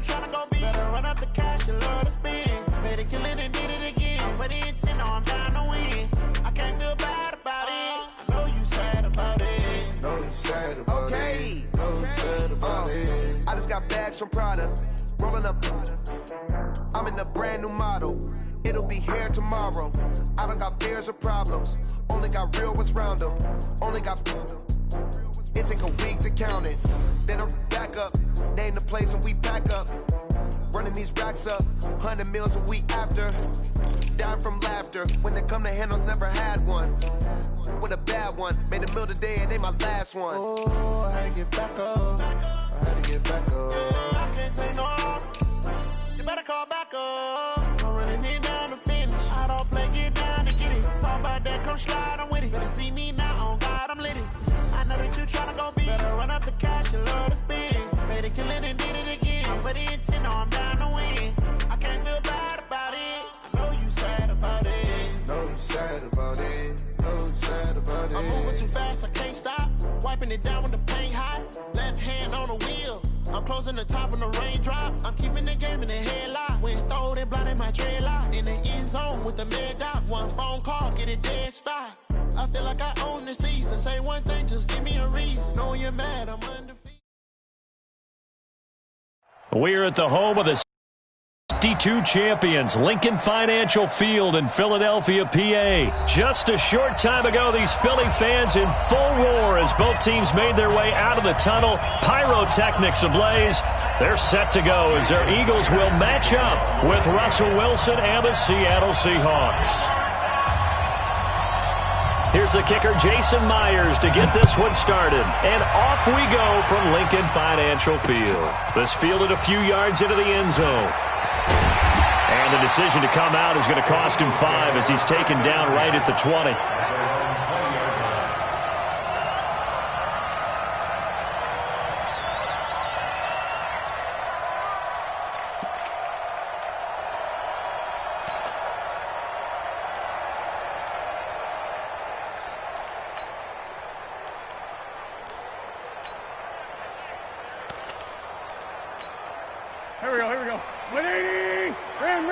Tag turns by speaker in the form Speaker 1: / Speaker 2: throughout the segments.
Speaker 1: you tryna go be? Better run up the cash, you love to spend. Better kill it and did it again. But the intent, no, I'm down to win. I can't feel bad about it. I know you sad about it.
Speaker 2: Know you sad about it. Know you sad about it. I just got bags from Prada. Rolling up. I'm in a brand new model. It'll be here tomorrow. I don't got fears or problems. Only got real ones round them. Only got. It take a week to count it. Then I'm back up. Name the place and we pack up. Running these racks up. 100 meals a week after. Down from laughter. When they come to handles, never had one. With a bad one. Made a meal today and they my last one.
Speaker 1: Oh, I had to get back up. I had to get back up. I can't take no loss. You better call back up. I'm running it down to finish. I don't play, get down to get it. Talk about that, come slide, I'm with it. Better see me now, on God, I'm lit it. I know that you tryna go be. Better run up the cash, you love to spend. Better kill it and did it again. But the intent, no, I'm down to win. I can't feel bad about it. I know you sad about it.
Speaker 2: Know you sad about it. Know you sad about it.
Speaker 1: I'm moving too fast, I can't stop. Wiping it down with the paint hot. Left hand on the wheel. I'm closing the top when the raindrop. I'm keeping the game in the headlock. When throwed and blinded my dreadlock. In the end zone with the mad dot. One phone call, get it dead stop. I feel like I own the season. Say one thing, just give me a reason. Knowing you're mad, I'm undefeated.
Speaker 3: We're at the home of the 52 champions, Lincoln Financial Field in Philadelphia, PA. Just a short time ago, these Philly fans in full roar as both teams made their way out of the tunnel. Pyrotechnics ablaze. They're set to go as their Eagles will match up with Russell Wilson and the Seattle Seahawks. Here's the kicker, Jason Myers, to get this one started. And off we go from Lincoln Financial Field. This fielded a few yards into the end zone. And the decision to come out is going to cost him 5 as he's taken down right at the 20.
Speaker 4: Here we go. 180! Ram!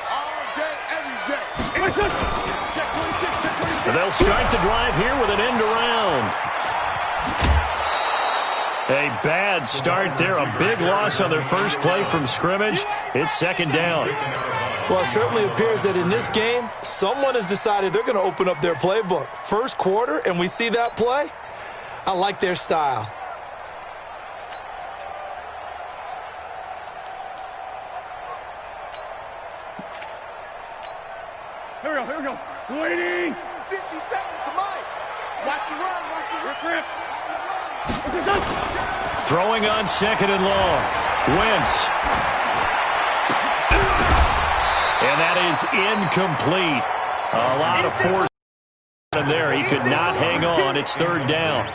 Speaker 2: All day, every day.
Speaker 4: Check 26.
Speaker 3: And they'll start the drive here with an end around. A bad start there. A big loss on their first play from scrimmage. It's second down.
Speaker 5: Well, it certainly appears that in this game, someone has decided they're going to open up their playbook. First quarter, and we see that play. I like their style.
Speaker 4: Here we go. Waiting!
Speaker 2: 50 seconds to Mike. Watch the run.
Speaker 3: Throwing on second and long. Wentz. And that is incomplete. A lot of force in there. He could not hang on. It's third down.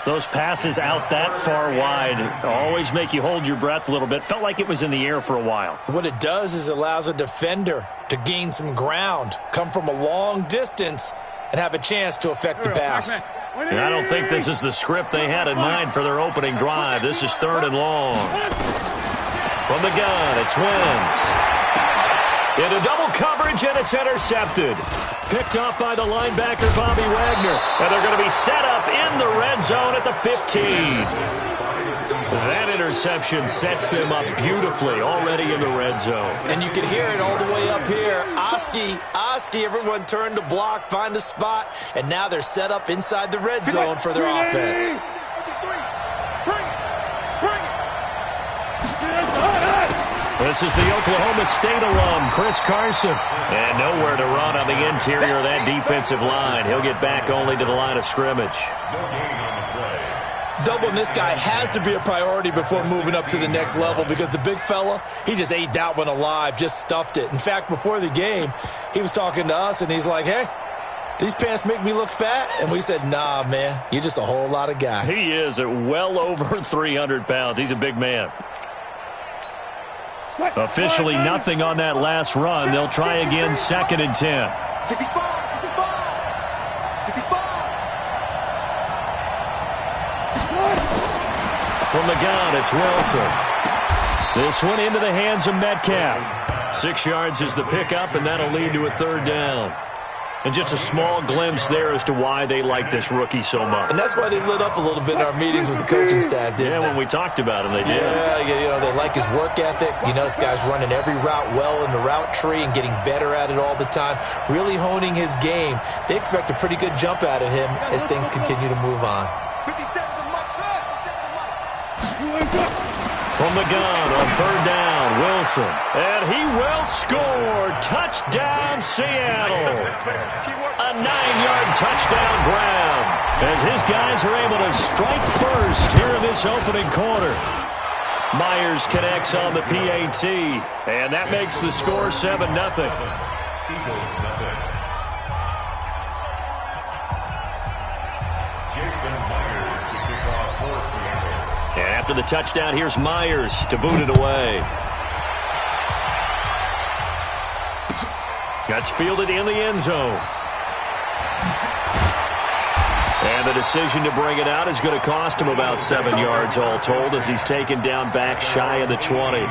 Speaker 3: Those passes out that far wide always make you hold your breath a little bit. Felt like it was in the air for a while.
Speaker 5: What it does is allows a defender to gain some ground, come from a long distance, and have a chance to affect the pass.
Speaker 3: And I don't think this is the script they had in mind for their opening drive. This is third and long. From the gun, it's Wentz. Into double coverage, and it's intercepted. Picked off by the linebacker, Bobby Wagner. And they're going to be set up in the red zone at the 15. That interception sets them up beautifully already in the red zone.
Speaker 5: And you can hear it all the way up here. Oski, everyone turned to block, find a spot, and now they're set up inside the red zone for their offense.
Speaker 3: This is the Oklahoma State alum, Chris Carson. And nowhere to run on the interior of that defensive line. He'll get back only to the line of scrimmage.
Speaker 5: Doubling this guy has to be a priority before moving up to the next level because the big fella, he just ate that one alive, just stuffed it. In fact, before the game, he was talking to us, and he's like, hey, these pants make me look fat? And we said, nah, man, you're just a whole lot of guy.
Speaker 3: He is at well over 300 pounds. He's a big man. Officially nothing on that last run. They'll try again, second and 10. From the gun, it's Wilson. This one into the hands of Metcalf. 6 yards is the pickup, and that'll lead to a 3rd down. And just a small glimpse there as to why they like this rookie so much.
Speaker 5: And that's why they lit up a little bit in our meetings with the coaching staff, didn't they?
Speaker 3: When we talked about him, they did.
Speaker 5: Yeah, they like his work ethic. This guy's running every route well in the route tree and getting better at it all the time, really honing his game. They expect a pretty good jump out of him as things continue to move on.
Speaker 3: From the gun on 3rd down, Wilson. And he will score. Touchdown, Seattle. A 9-yard touchdown grab as his guys are able to strike first here in this opening quarter. Myers connects on the PAT, and that makes the score 7-0. And after the touchdown, here's Myers to boot it away. That's fielded in the end zone. And the decision to bring it out is going to cost him about 7 yards all told as he's taken down back shy of the 20.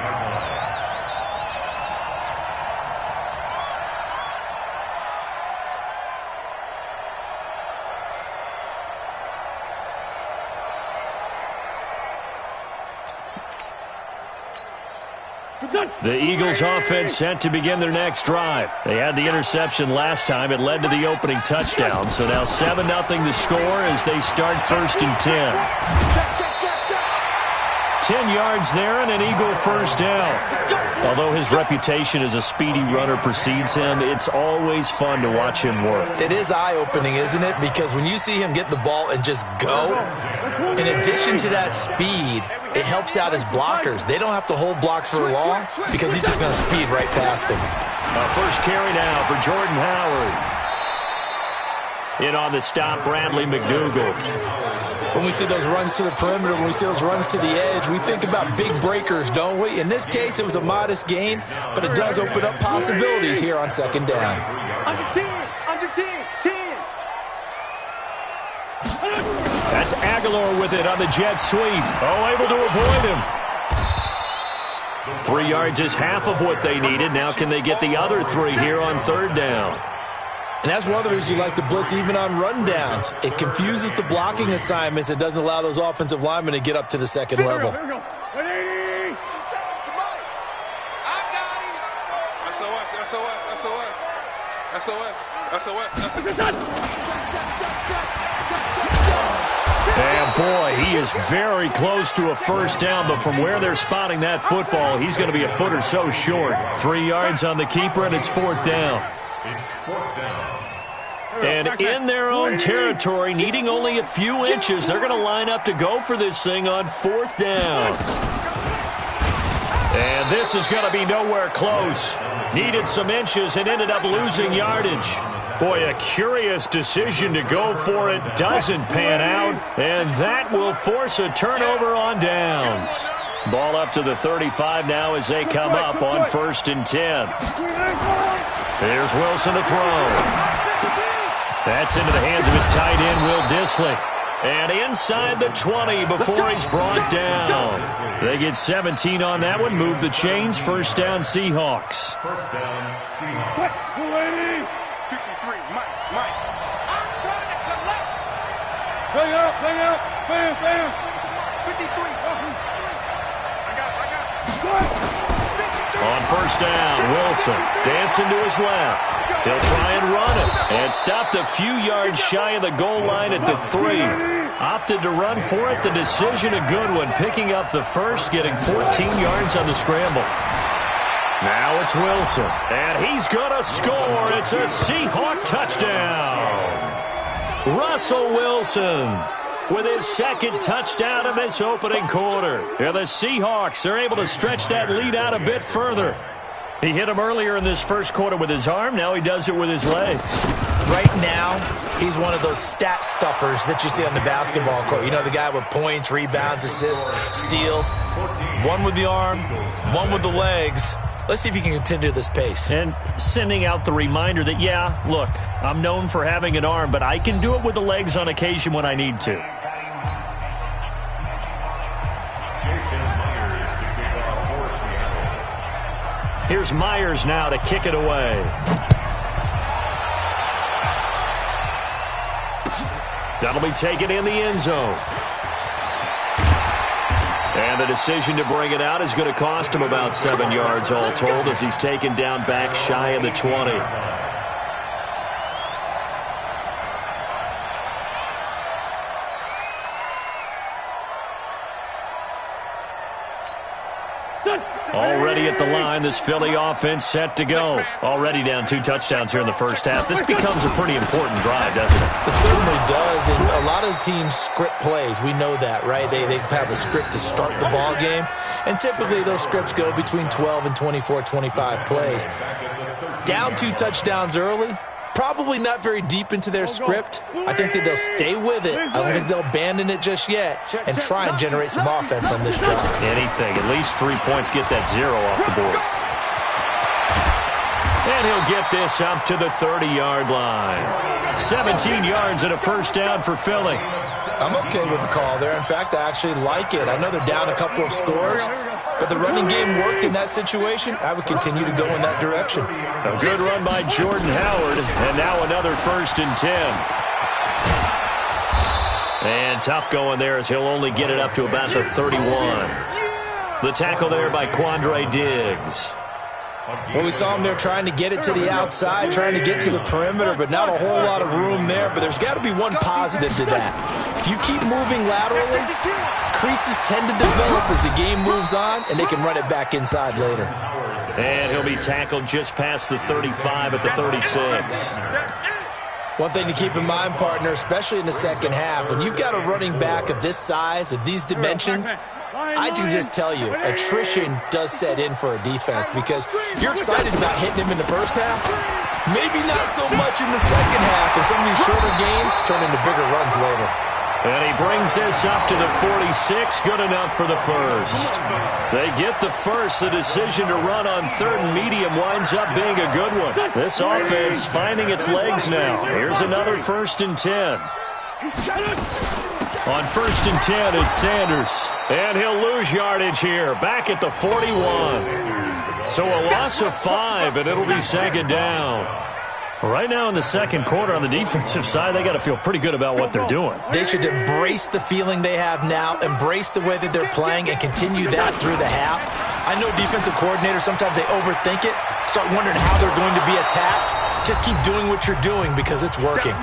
Speaker 3: The Eagles offense set to begin their next drive. They had the interception last time. It led to the opening touchdown. So now 7-0 the score as they start 1st and 10. 10 yards there and an Eagle 1st down. Although his reputation as a speedy runner precedes him, it's always fun to watch him work.
Speaker 5: It is eye-opening, isn't it? Because when you see him get the ball and just go, in addition to that speed, it helps out his blockers. They don't have to hold blocks for long because he's just going to speed right past them.
Speaker 3: First carry now for Jordan Howard. In on the stop, Bradley McDougald.
Speaker 5: When we see those runs to the perimeter, when we see those runs to the edge, we think about big breakers, don't we? In this case, it was a modest gain, but it does open up possibilities here on 2nd down.
Speaker 4: Under 10, under 10, 10.
Speaker 3: That's Aguilar with it on the jet sweep. Oh, able to avoid him. 3 yards is half of what they needed. Now can they get the other 3 here on 3rd down?
Speaker 5: And that's one of the reasons you like to blitz even on rundowns. It confuses the blocking assignments. It doesn't allow those offensive linemen to get up to the 2nd level.
Speaker 4: Here we go. 180.
Speaker 3: And boy, he is very close to a 1st down, but from where they're spotting that football, he's going to be a foot or so short. 3 yards on the keeper, and it's 4th down. And in their own territory, needing only a few inches, they're going to line up to go for this thing on 4th down. And this is going to be nowhere close. Needed some inches and ended up losing yardage. Boy, a curious decision to go for it. Doesn't pan out. And that will force a turnover on downs. Ball up to the 35 now as they come up on 1st and 10. Here's Wilson to throw. That's into the hands of his tight end, Will Dissly. And inside the 20 before he's brought down. They get 17 on that one. Move the chains. 1st down, Seahawks.
Speaker 4: 1st down, Seahawks. 53, Mike. I'm trying to collect. Play out. Bam. 53. I got.
Speaker 3: On 1st down, Wilson dancing to his left. He'll try and run it. And stopped a few yards shy of the goal line at the 3. Opted to run for it. The decision a good one. Picking up the 1st, getting 14 yards on the scramble. Now it's Wilson. And he's going to score. It's a Seahawk touchdown. Russell Wilson with his 2nd touchdown in this opening quarter. And the Seahawks are able to stretch that lead out a bit further. He hit him earlier in this 1st quarter with his arm. Now he does it with his legs.
Speaker 5: Right now, he's one of those stat stuffers that you see on the basketball court. You know, the guy with points, rebounds, assists, steals. One with the arm, one with the legs. Let's see if he can continue this pace.
Speaker 3: And sending out the reminder that, yeah, look, I'm known for having an arm, but I can do it with the legs on occasion when I need to. Here's Myers now to kick it away. That'll be taken in the end zone. And the decision to bring it out is going to cost him about 7 yards all told as he's taken down back shy of the 20. Already at the line, this Philly offense set to go. Already down 2 touchdowns here in the first half. This becomes a pretty important drive, doesn't it?
Speaker 5: It certainly does, and a lot of the teams script plays. We know that, right? They have a script to start the ball game, and typically those scripts go between 12 and 24, 25 plays. Down 2 touchdowns early, probably not very deep into their script. I think that they'll stay with it. I don't think they'll abandon it just yet and try and generate some offense on this drive.
Speaker 3: Anything. At least 3 points. Get that 0 off the board. And he'll get this up to the 30-yard line. 17 yards and a first down for Philly.
Speaker 5: I'm okay with the call there. In fact, I actually like it. I know they're down a couple of scores, but the running game worked in that situation. I would continue to go in that direction.
Speaker 3: A good run by Jordan Howard, and now another 1st and 10. And tough going there as he'll only get it up to about the 31. The tackle there by Quandre Diggs.
Speaker 5: Well, we saw him there trying to get it to the outside, trying to get to the perimeter, but not a whole lot of room there. But there's got to be one positive to that. If you keep moving laterally, creases tend to develop as the game moves on, and they can run it back inside later.
Speaker 3: And he'll be tackled just past the 35 at the 36.
Speaker 5: One thing to keep in mind, partner, especially in the second half, when you've got a running back of this size, of these dimensions, I can just tell you, attrition does set in for a defense because you're excited about hitting him in the first half, maybe not so much in the second half, and some of these shorter gains turn into bigger runs later.
Speaker 3: And he brings this up to the 46, good enough for the first. They get the first. The decision to run on 3rd and medium winds up being a good one. This offense finding its legs now. Here's another 1st and 10. On 1st and 10, it's Sanders. And he'll lose yardage here, back at the 41. So a loss of 5, and it'll be 2nd down. Right now in the second quarter on the defensive side, they got to feel pretty good about what they're doing.
Speaker 5: They should embrace the feeling they have now, embrace the way that they're playing, and continue that through the half. I know defensive coordinators, sometimes they overthink it, start wondering how they're going to be attacked. Just keep doing what you're doing because it's working.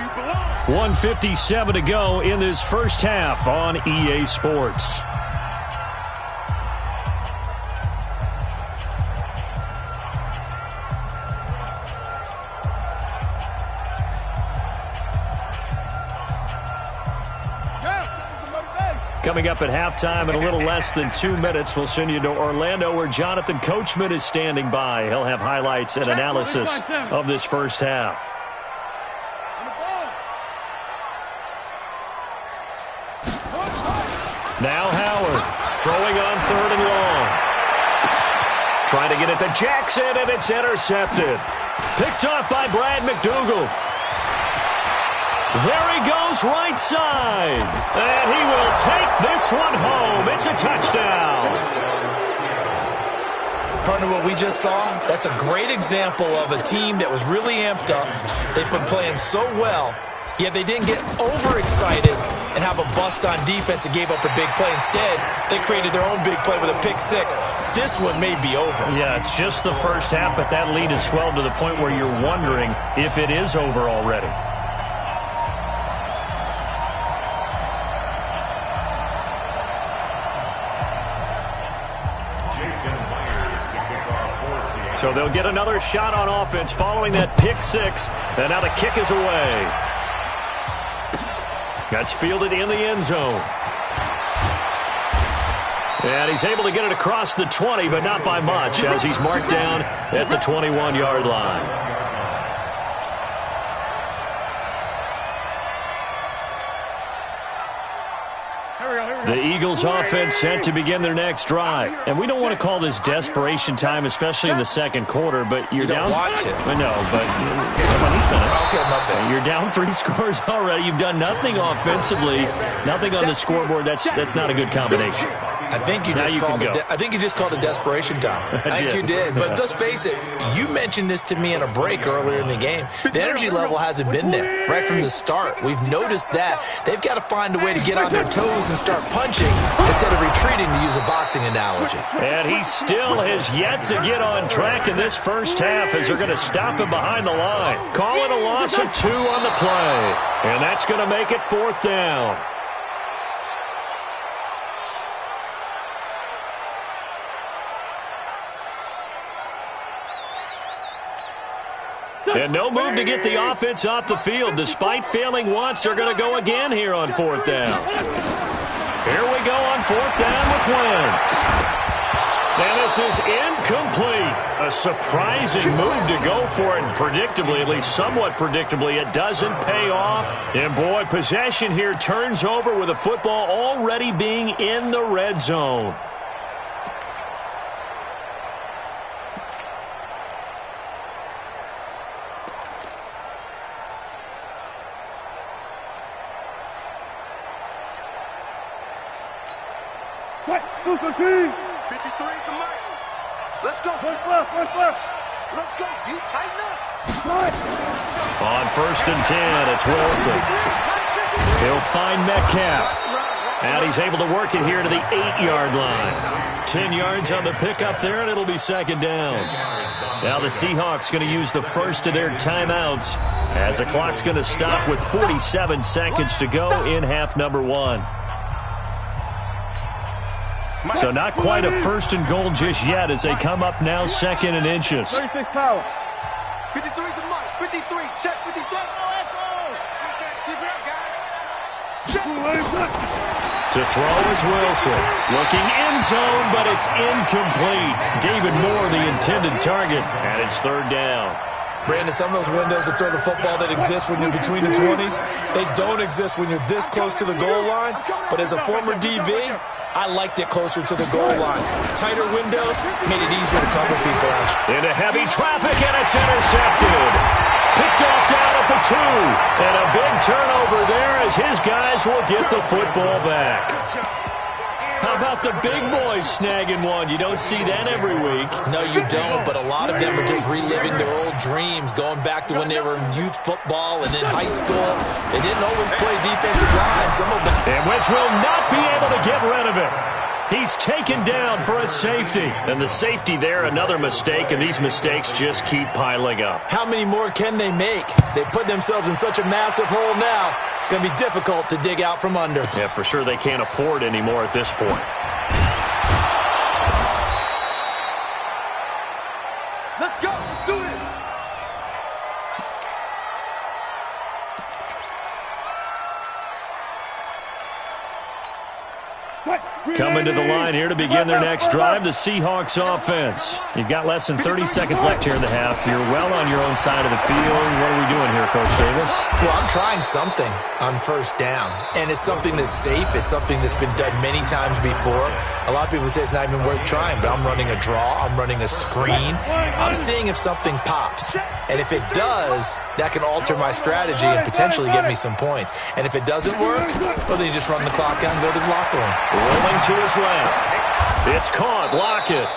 Speaker 3: 1:57 to go in this first half on EA Sports. Coming up at halftime in a little less than 2 minutes, we'll send you to Orlando where Jonathan Coachman is standing by. He'll have highlights and analysis of this first half. Now Howard throwing on 3rd and long. Trying to get it to Jackson, and it's intercepted. Picked off by Brad McDougal. There he goes right side. And he will take this one home. It's a touchdown.
Speaker 5: Partner, what we just saw, that's a great example of a team that was really amped up. They've been playing so well, yet they didn't get overexcited and have a bust on defense and gave up a big play. Instead, they created their own big play with a pick 6. This one may be over.
Speaker 3: Yeah, it's just the first half, but that lead has swelled to the point where you're wondering if it is over already. So they'll get another shot on offense following that pick 6. And now the kick is away. That's fielded in the end zone. And he's able to get it across the 20, but not by much, as he's marked down at the 21-yard line. The Eagles offense set to begin their next drive. And we don't want to call this desperation time, especially in the second quarter, but you're down.
Speaker 5: You don't want to.
Speaker 3: I know, but
Speaker 5: Okay, my bad.
Speaker 3: you're down 3 scores already. You've done nothing offensively, nothing on the scoreboard. That's not a good combination.
Speaker 5: I think you just called a desperation time. I think you did. But let's face it, you mentioned this to me in a break earlier in the game. The energy level hasn't been there right from the start. We've noticed that. They've got to find a way to get on their toes and start punching instead of retreating, to use a boxing analogy.
Speaker 3: And he still has yet to get on track in this first half as they're going to stop him behind the line. Call it a loss of 2 on the play. And that's going to make it 4th down. And no move to get the offense off the field. Despite failing once, they're going to go again here on 4th down. Here we go on 4th down with Wentz. And this is incomplete. A surprising move to go for it. And predictably, at least somewhat predictably, it doesn't pay off. And boy, possession here turns over with the football already being in the red zone.
Speaker 4: Let's go, team.
Speaker 2: 53 at the mic. Let's go.
Speaker 4: One left.
Speaker 2: Let's go. You tighten up.
Speaker 3: On 1st and 10, it's Wilson. He'll find Metcalf. And he's able to work it here to the 8-yard line. 10 yards on the pickup there, and it'll be 2nd down. Now the Seahawks going to use the first of their timeouts as the clock's going to stop with 47 seconds to go in half number 1. So not quite a 1st and goal just yet as they come up now 2nd and inches.
Speaker 4: 36 power.
Speaker 2: 53 to Mike. 53. Check 53. Keep it up, guys.
Speaker 3: To throw is Wilson. Looking end zone, but it's incomplete. David Moore, the intended target, and it's 3rd down.
Speaker 5: Brandon, some of those windows to throw the football that exist when you're between the 20s, they don't exist when you're this close to the goal line. But as a former DB, I liked it closer to the goal line. Tighter windows made it easier to cover people out.
Speaker 3: Into heavy traffic, and it's intercepted. Picked off down at the 2. And a big turnover there as his guys will get the football back. How about the big boys snagging one? You don't see that every week.
Speaker 5: No, you don't, but a lot of them are just reliving their old dreams, going back to when they were in youth football and in high school. They didn't always play defensive line. Some of them.
Speaker 3: And Wentz will not be able to get rid of it. He's taken down for a safety. And the safety there, another mistake, and these mistakes just keep piling up.
Speaker 5: How many more can they make? They put themselves in such a massive hole now. Going to be difficult to dig out from under.
Speaker 3: Yeah, for sure they can't afford anymore at this point.
Speaker 2: Let's go. Let's do it.
Speaker 3: Coming to the line here to begin their next drive, the Seahawks offense. You've got less than 30 seconds left here in the half. You're well on your own side of the field. What are we doing here, Coach Davis?
Speaker 5: Well, I'm trying something on 1st down, and it's something that's safe. It's something that's been done many times before. A lot of people say it's not even worth trying, but I'm running a draw. I'm running a screen. I'm seeing if something pops, and if it does, that can alter my strategy and potentially get me some points. And if it doesn't work, well, then you just run the clock out and go to the locker room.
Speaker 3: Rolling to his left. It's caught. Lockett.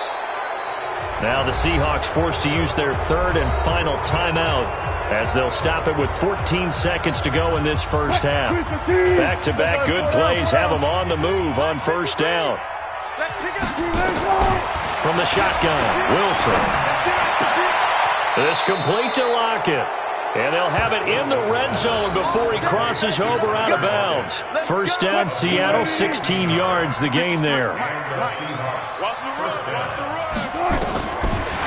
Speaker 3: Now the Seahawks forced to use their 3rd and final timeout as they'll stop it with 14 seconds to go in this first half. Back-to-back good plays have them on the move on 1st down. From the shotgun, Wilson. This complete to Lockett. And they'll have it in the red zone before he crosses over out of bounds. 1st down, Seattle, 16 yards the gain there.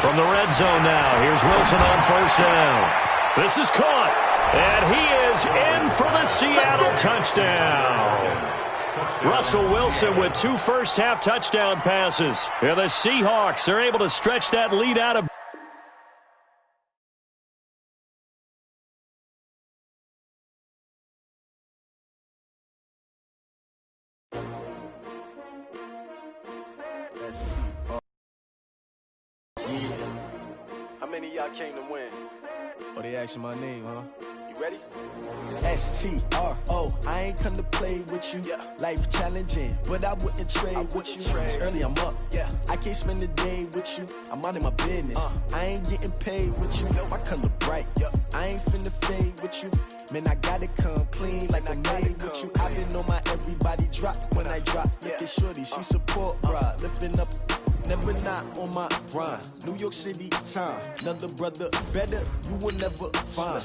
Speaker 3: From the red zone now, here's Wilson on 1st down. This is caught, and he is in for the Seattle touchdown. Russell Wilson with 2 first-half touchdown passes. And the Seahawks, they're able to stretch that lead out of
Speaker 6: How many of y'all came to win?
Speaker 7: Oh, they asking my name, huh?
Speaker 6: You
Speaker 2: You ready?
Speaker 6: STRO, I ain't come to play with you. Life challenging, but I wouldn't trade with you. It's early, I'm up. I can't spend the day with you. I'm minding my business. I ain't getting paid with you. My color bright. I ain't finna fade with you. Man, I gotta come clean like I'm made with you. I've been on my everybody drop when I drop. Look at shorty, she support, bruh. Lifting up. Never not on my grind. New York City time. Another brother better, you will never find.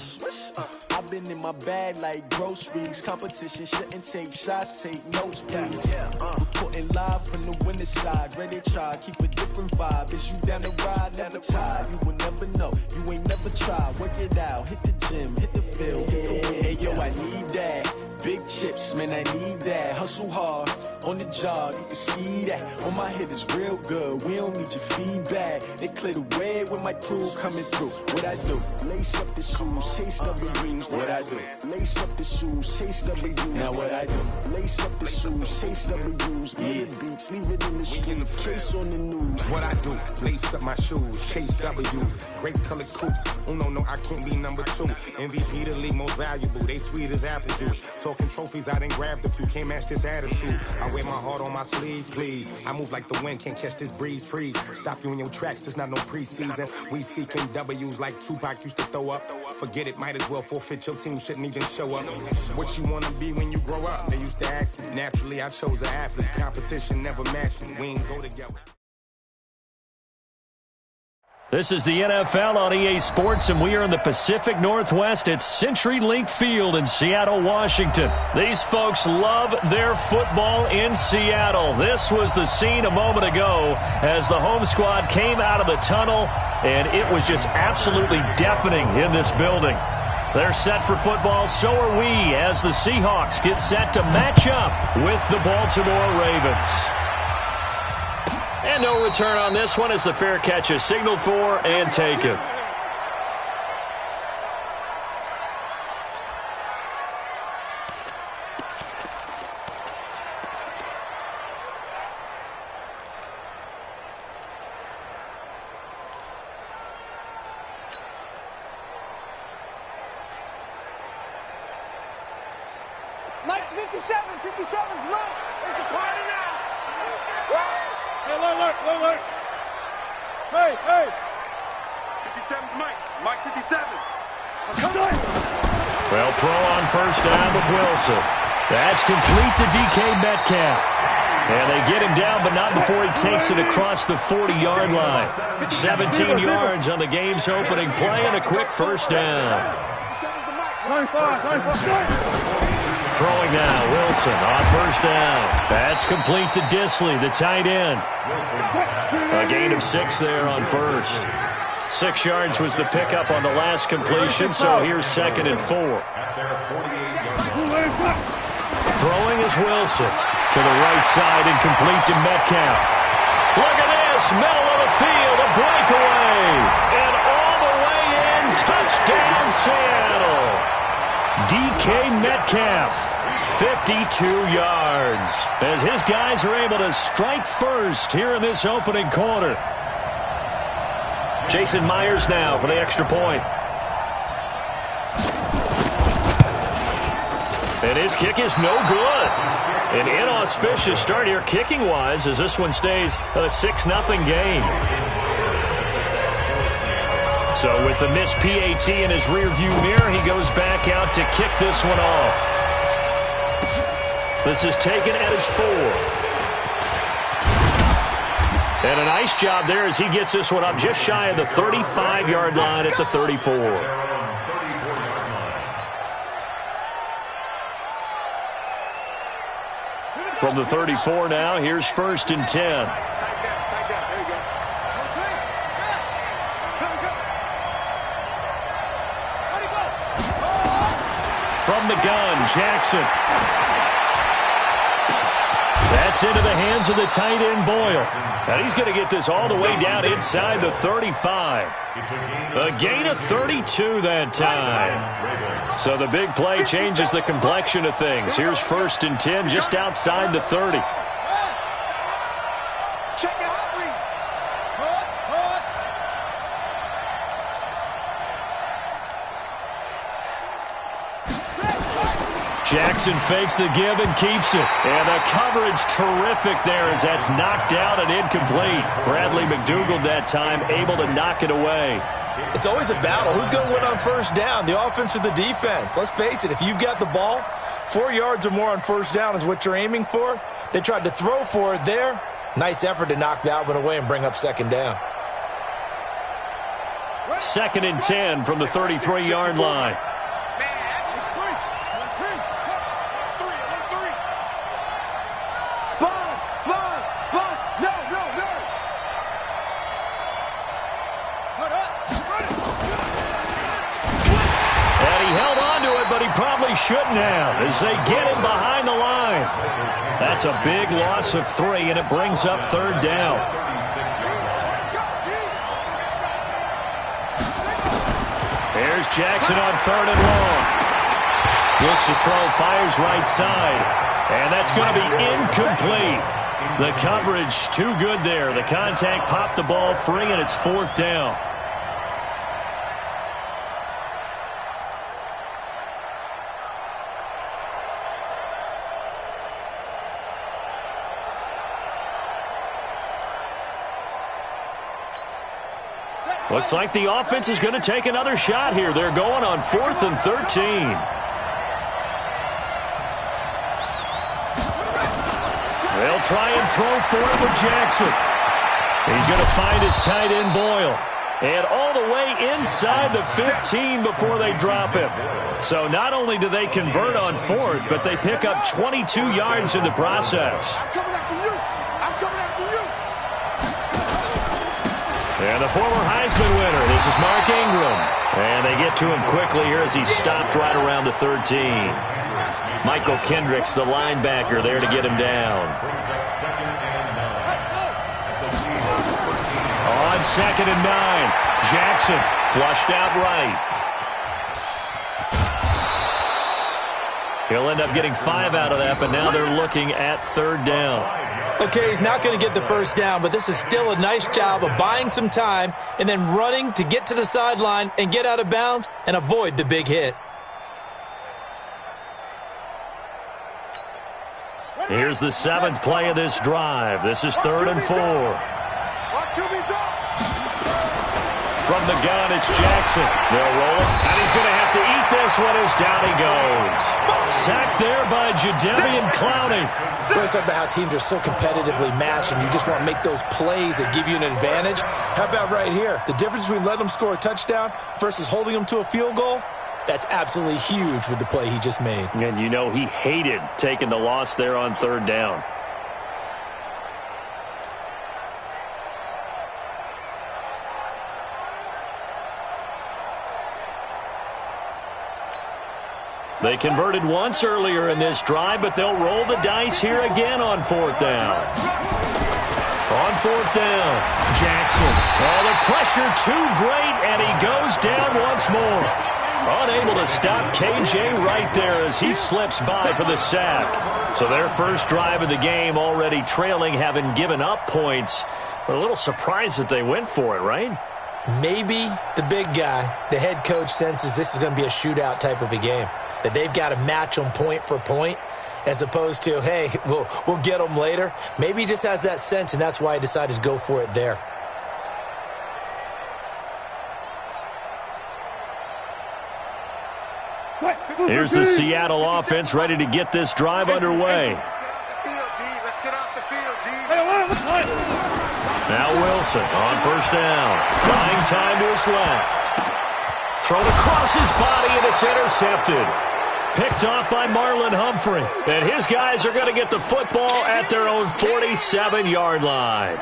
Speaker 6: I've been in my bag like groceries. Competition shouldn't take shots, take notes, please. Reporting live from the winning side. Ready to try, keep a different vibe. Is you down the ride, never tired. You will never know, you ain't never tried. Work it out, hit the gym, hit the field, hit the win. Hey yo, I need that. Big chips, man, I need that. Hustle hard, on the job, you can see that. On my head is real good, we don't need your feedback. They clear the way with my crew coming through. What I do? Lace up the shoes, chase W's. What I do? Lace up the shoes, chase W's. Now what I do? Lace up the shoes, chase W's. Yeah, beats, leave it in the street, case on the news.
Speaker 7: What I do? Lace up my shoes, chase W's. Great colored coops. Oh no, I can't be number 2. MVP the league most valuable. They sweet as apple juice. Talking trophies, I done grabbed a few. Can't match this attitude. I wear my heart on my sleeve, please. I move like the wind, can't catch this breeze, freeze. Stop you in your tracks, there's not no preseason. We seeking W's like Tupac used to throw up. Forget it, might as well forfeit. Your team shouldn't even show up. What you wanna be when you grow up? They used to ask me. Naturally, I chose an athlete. Competition never matched me. We ain't go together.
Speaker 3: This is the NFL on EA Sports, and we are in the Pacific Northwest at CenturyLink Field in Seattle, Washington. These folks love their football in Seattle. This was the scene a moment ago as the home squad came out of the tunnel, and it was just absolutely deafening in this building. They're set for football, so are we, as the Seahawks get set to match up with the Baltimore Ravens. And no return on this one as the fair catch is signaled for and taken.
Speaker 4: Mike's 57, 57's Mike. It's a party now. Hey, look. Hey. 57's Mike. Mike 57.
Speaker 3: Well, throw on first down with Wilson. That's complete to DK Metcalf. And they get him down, but not before he takes it across the 40-yard line. 17 yards on the game's opening play and a quick first down.
Speaker 4: 95.
Speaker 3: Throwing now, Wilson on first down. That's complete to Disley, the tight end. A gain of 6 there on first. 6 yards was the pickup on the last completion, so here's 2nd and 4. Throwing is Wilson to the right side and complete to Metcalf. Look at this, middle of the field, a breakaway. And all the way in, touchdown Seattle. DK Metcalf, 52 yards, as his guys are able to strike first here in this opening quarter. Jason Myers now for the extra point. And his kick is no good. An inauspicious start here kicking-wise as this one stays a 6-0 game. So with the missed PAT in his rearview mirror, he goes back out to kick this one off. This is taken at his 4. And a nice job there as he gets this one up just shy of the 35-yard line at the 34. From the 34 now, here's 1st and 10. From the gun, Jackson. That's into the hands of the tight end, Boyle. And he's going to get this all the way down inside the 35. A gain of 32 that time. So the big play changes the complexion of things. Here's 1st and 10 just outside the 30.
Speaker 4: Check your hot read.
Speaker 3: Jackson fakes the give and keeps it. And the coverage terrific there as that's knocked out and incomplete. Bradley McDougald that time able to knock it away.
Speaker 5: It's always a battle. Who's going to win on first down, the offense or the defense? Let's face it, if you've got the ball, 4 yards or more on first down is what you're aiming for. They tried to throw for it there. Nice effort to knock that one away and bring up second down.
Speaker 3: 2nd and 10 from the 33-yard line. Probably shouldn't have as they get him behind the line. That's a big loss of 3, and it brings up 3rd down. Here's Jackson on 3rd and long. Looks to throw, fires right side, and that's going to be incomplete. The coverage too good there. The contact popped the ball free, and it's 4th down. Looks like the offense is going to take another shot here. They're going on 4th and 13. They'll try and throw for it with Jackson. He's going to find his tight end Boyle. And all the way inside the 15 before they drop him. So not only do they convert on 4th, but they pick up 22 yards in the process.
Speaker 4: I'm coming after you. I'm coming after you.
Speaker 3: And the former Heisman winner, this is Mark Ingram. And they get to him quickly here as he stopped right around the 13. Michael Kendricks, the linebacker, there to get him down. On 2nd and 9, Jackson flushed out right. He'll end up getting 5 out of that, but now they're looking at 3rd down.
Speaker 5: Okay, he's not going to get the first down, but this is still a nice job of buying some time and then running to get to the sideline and get out of bounds and avoid the big hit.
Speaker 3: Here's the 7th play of this drive. This is 3rd and 4. From the gun, it's Jackson. They'll roll it, and he's going to have to eat this one as down he goes. Sacked there by Jadeveon Clowney.
Speaker 5: We're talking about how teams are so competitively matched, and you just want to make those plays that give you an advantage. How about right here? The difference between letting them score a touchdown versus holding them to a field goal, that's absolutely huge with the play he just made.
Speaker 3: And you know he hated taking the loss there on 3rd down. They converted once earlier in this drive, but they'll roll the dice here again on 4th down. On 4th down, Jackson. Oh, the pressure too great, and he goes down once more. Unable to stop KJ right there as he slips by for the sack. So their first drive of the game already trailing, having given up points. But a little surprised that they went for it, right?
Speaker 5: Maybe the big guy, the head coach, senses this is going to be a shootout type of a game. That they've got to match them point for point as opposed to, hey, we'll get them later. Maybe he just has that sense, and that's why he decided to go for it there.
Speaker 3: Here's the Seattle offense ready to get this drive underway. Now Wilson on 1st down. Buying time to his left. Thrown across his body, and it's intercepted. Picked off by Marlon Humphrey. And his guys are going to get the football at their own 47-yard line.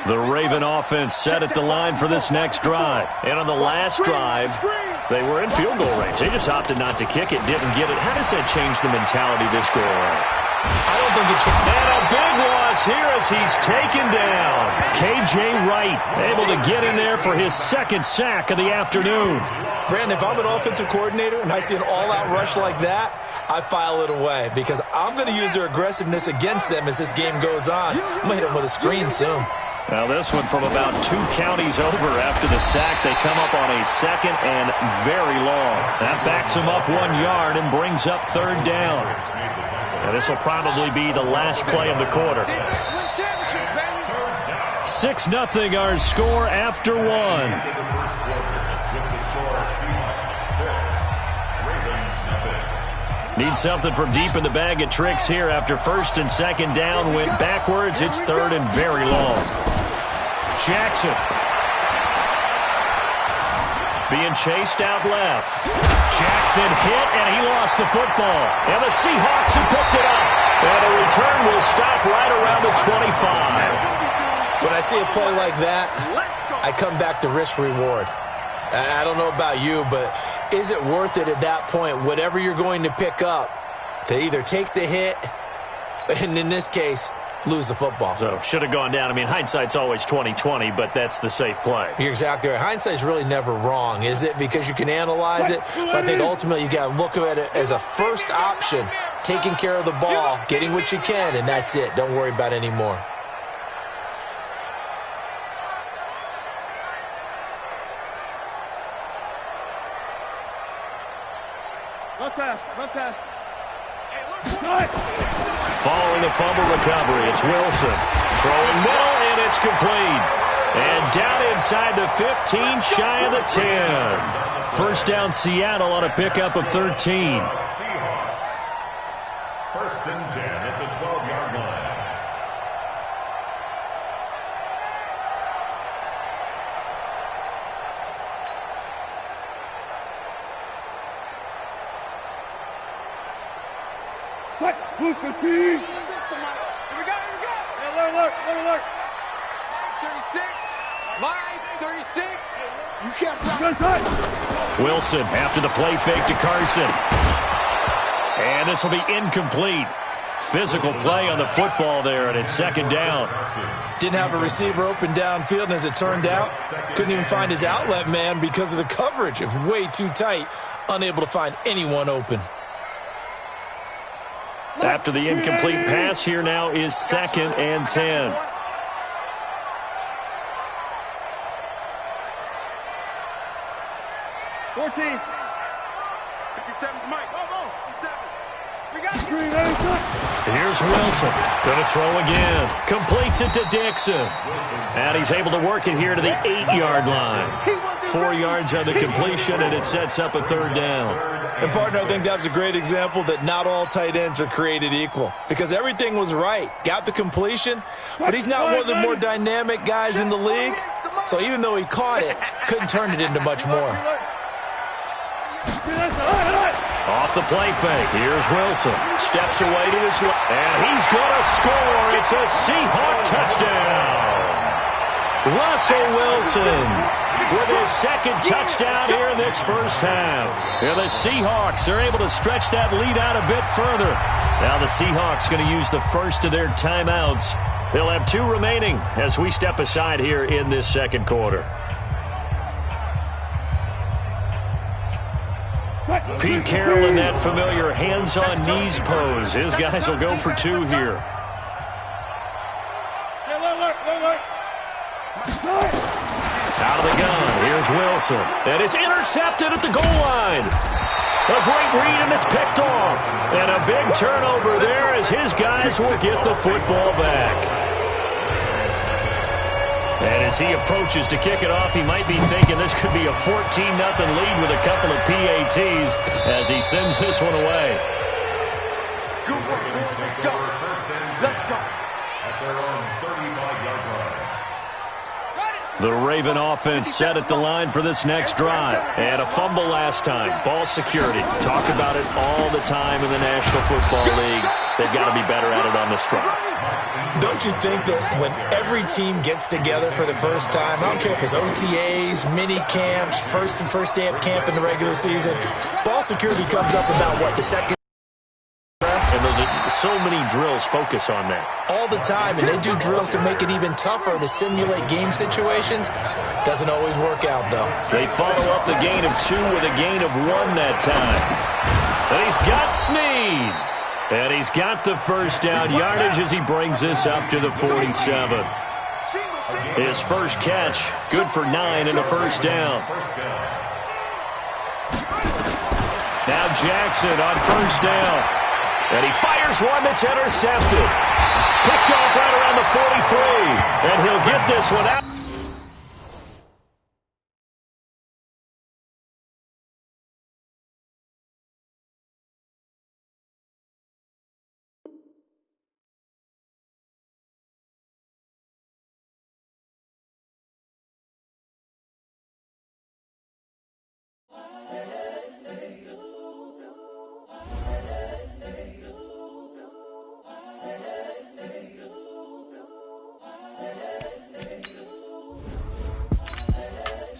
Speaker 3: The Raven offense set at the line for this next drive. And on the last drive, they were in field goal range. They just opted not to kick it, didn't get it. How does that change the mentality this go around?
Speaker 5: I don't think it changes.
Speaker 3: And a big loss here as he's taken down. KJ Wright able to get in there for his 2nd sack of the afternoon.
Speaker 5: Brandon, if I'm an offensive coordinator and I see an all-out rush like that, I file it away because I'm going to use their aggressiveness against them as this game goes on. I'm going to hit them with a screen soon.
Speaker 3: Now this one from about 2 counties over after the sack. They come up on a second and very long. That backs them up 1 yard and brings up 3rd down. Now this will probably be the last play of the quarter. 6-0 our score after 1. Need something from deep in the bag of tricks here after 1st and 2nd down. Went backwards. It's 3rd and very long. Jackson. Being chased out left. Jackson hit, and he lost the football. And the Seahawks have picked it up. And a return will stop right around the 25.
Speaker 5: When I see a play like that, I come back to risk-reward. I don't know about you, but is it worth it at that point, whatever you're going to pick up, to either take the hit, and in this case, lose the football?
Speaker 3: So, should have gone down. I mean, hindsight's always 20/20, but that's the safe play.
Speaker 5: You're exactly right. Hindsight's really never wrong, is it? Because you can analyze it, but I think ultimately you got to look at it as a first option, taking care of the ball, getting what you can, and that's it. Don't worry about any more.
Speaker 3: Following a fumble recovery, it's Wilson. Throwing middle, and it's complete. And down inside the 15, shy of the 10. First down, Seattle on a pickup of 13.
Speaker 8: 1st and 10 at the 12-yard line.
Speaker 4: Blue 15. Here we go. Alert. 36. Live 36. You can't block.
Speaker 3: Wilson after the play fake to Carson. And this will be incomplete. Physical play on the football there, and it's 2nd down.
Speaker 5: Didn't have a receiver open downfield, and as it turned out, couldn't even find his outlet man because of the coverage. It was way too tight, unable to find anyone open.
Speaker 3: After the incomplete pass, here now is 2nd and 10. Here's Wilson. Going to throw again. Completes it to Dixon. And he's able to work it here to the 8-yard line. 4 yards on the completion, and it sets up a 3rd down.
Speaker 5: And, partner, I think that was a great example that not all tight ends are created equal. Because everything was right. Got the completion, but he's not one of the more dynamic guys in the league. So even though he caught it, couldn't turn it into much more.
Speaker 3: Off the play fake. Here's Wilson. Steps away to his left. And he's going to score. It's a Seahawk touchdown. Russell Wilson with his 2nd touchdown here in this first half. Yeah, the Seahawks are able to stretch that lead out a bit further. Now the Seahawks going to use the first of their timeouts. They'll have 2 remaining as we step aside here in this 2nd quarter. Pete Carroll in that familiar hands-on knees pose. His guys will go for 2 here. Out of the gun, here's Wilson. And it's intercepted at the goal line. A great read, and it's picked off. And a big turnover there as his guys will get the football back. And as he approaches to kick it off, he might be thinking this could be a 14-0 lead with a couple of PATs as he sends this one away.
Speaker 4: Good work. Let's go. Let's go.
Speaker 8: At their own 35-yard line.
Speaker 3: The Raven offense set at the line for this next drive. And a fumble last time. Ball security. Talk about it all the time in the National Football League. They've got to be better at it on this drive.
Speaker 5: Don't you think that when every team gets together for the first time, I don't care if it's OTAs, mini camps, first day of camp in the regular season, ball security comes up about, what, the second?
Speaker 3: And those are so many drills focus on that.
Speaker 5: All the time, and they do drills to make it even tougher to simulate game situations. Doesn't always work out, though.
Speaker 3: They follow up the gain of 2 with a gain of 1 that time. And he's got Snead. And he's got the first down yardage as he brings this up to the 47. His first catch, good for 9 and a first down. Now Jackson on first down. And he fires one that's intercepted. Picked off right around the 43. And he'll get this one out.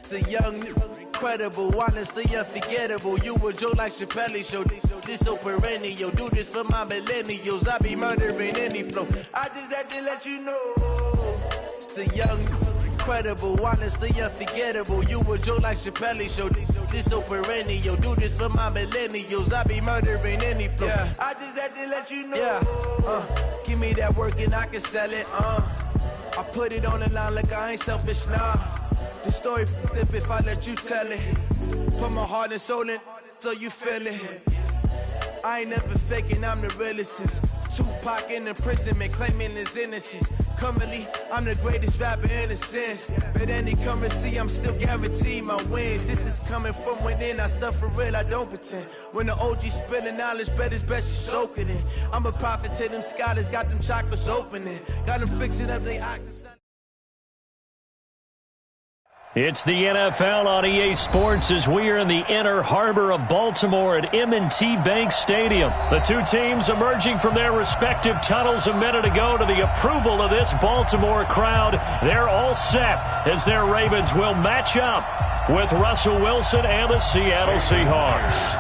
Speaker 6: The young, incredible, honestly unforgettable. You a joke like Chappelle show. This so perennial. Do this for my millennials. I be murdering any flow. I just had to let you know. It's the young, incredible, honestly unforgettable. You a joke like Chappelle show. This so perennial. Do this for my millennials. I be murdering any flow. Yeah. I just had to let you know. Yeah. Give me that work and I can sell it. I put it on the line like I ain't selfish, nah. The story flip if I let you tell it. Put my heart and soul in so you feel it. I ain't never faking, I'm the realest since Tupac in imprisonment, claiming his innocence. Currently, I'm the greatest rapper in a sense. But any currency, I'm still guaranteed my wins. This is coming from within, I stuff for real, I don't pretend. When the OG spilling knowledge, bet it's best you soak it in. I'm a prophet to them scholars, got them chakras opening. Got them fixing up they octaves.
Speaker 3: It's the NFL on EA Sports as we are in the inner harbor of Baltimore at M&T Bank Stadium. The two teams emerging from their respective tunnels a minute ago to the approval of this Baltimore crowd. They're all set as their Ravens will match up with Russell Wilson and the Seattle Seahawks.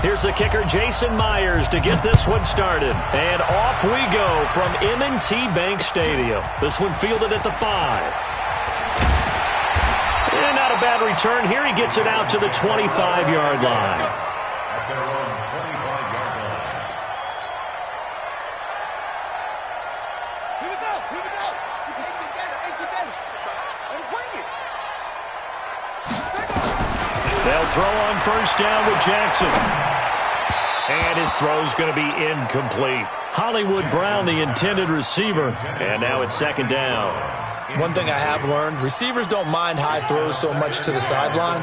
Speaker 3: Here's the kicker, Jason Myers, to get this one started. And off we go from M&T Bank Stadium. This one fielded at the 5. And not a bad return here. He gets it out to the 25-yard line.
Speaker 8: At their own 25-yard line.
Speaker 4: Here we go. Here we go.
Speaker 3: They'll throw on first down with Jackson. And his throw's going to be incomplete. Hollywood Brown, the intended receiver. And now it's second down.
Speaker 5: One thing I have learned, receivers don't mind high throws so much to the sideline,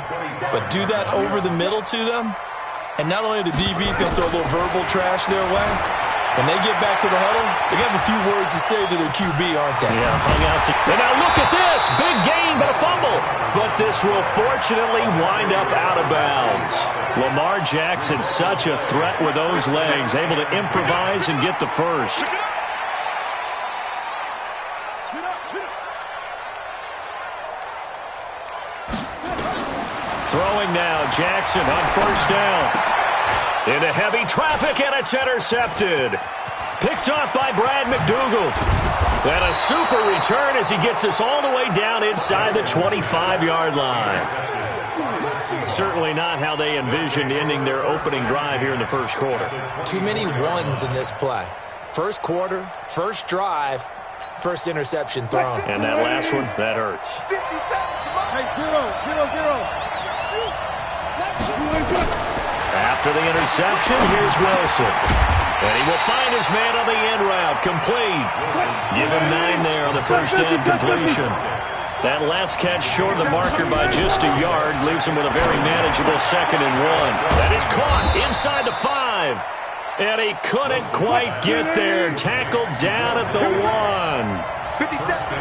Speaker 5: but do that over the middle to them, and not only are the DBs going to throw a little verbal trash their way, when they get back to the huddle, they got a few words to say to their QB, aren't they?
Speaker 3: Yeah, hung out to... And now look at this. Big gain, but a fumble. But this will fortunately wind up out of bounds. Lamar Jackson, such a threat with those legs, able to improvise and get the first. Throwing now, Jackson on first down. Into heavy traffic, and it's intercepted. Picked off by Brad McDougal. And a super return as he gets us all the way down inside the 25-yard line. Certainly not how they envisioned ending their opening drive here in the first quarter.
Speaker 5: Too many ones in this play. First quarter, first drive, first interception thrown.
Speaker 3: And that last one, that hurts.
Speaker 4: Hey, 0.
Speaker 3: After the interception, here's Wilson. And he will find his man on the end route. Complete. Give him 9 there on the first end completion. That last catch short of the marker by just a yard leaves him with a very manageable 2nd and 1. That is caught inside the 5. And he couldn't quite get there. Tackled down at the 1.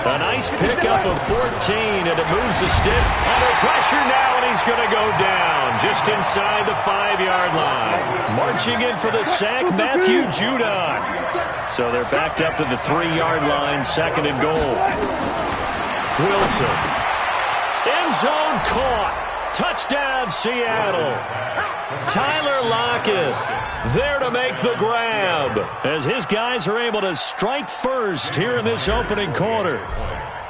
Speaker 3: A nice pickup of 14, and it moves the stick. Under pressure now, and he's going to go down just inside the 5-yard line. Marching in for the sack, Matthew Judon. So they're backed up to the 3-yard line, 2nd and goal. Wilson. End zone caught. Touchdown, Seattle. Tyler Lockett there to make the grab as his guys are able to strike first here in this opening quarter.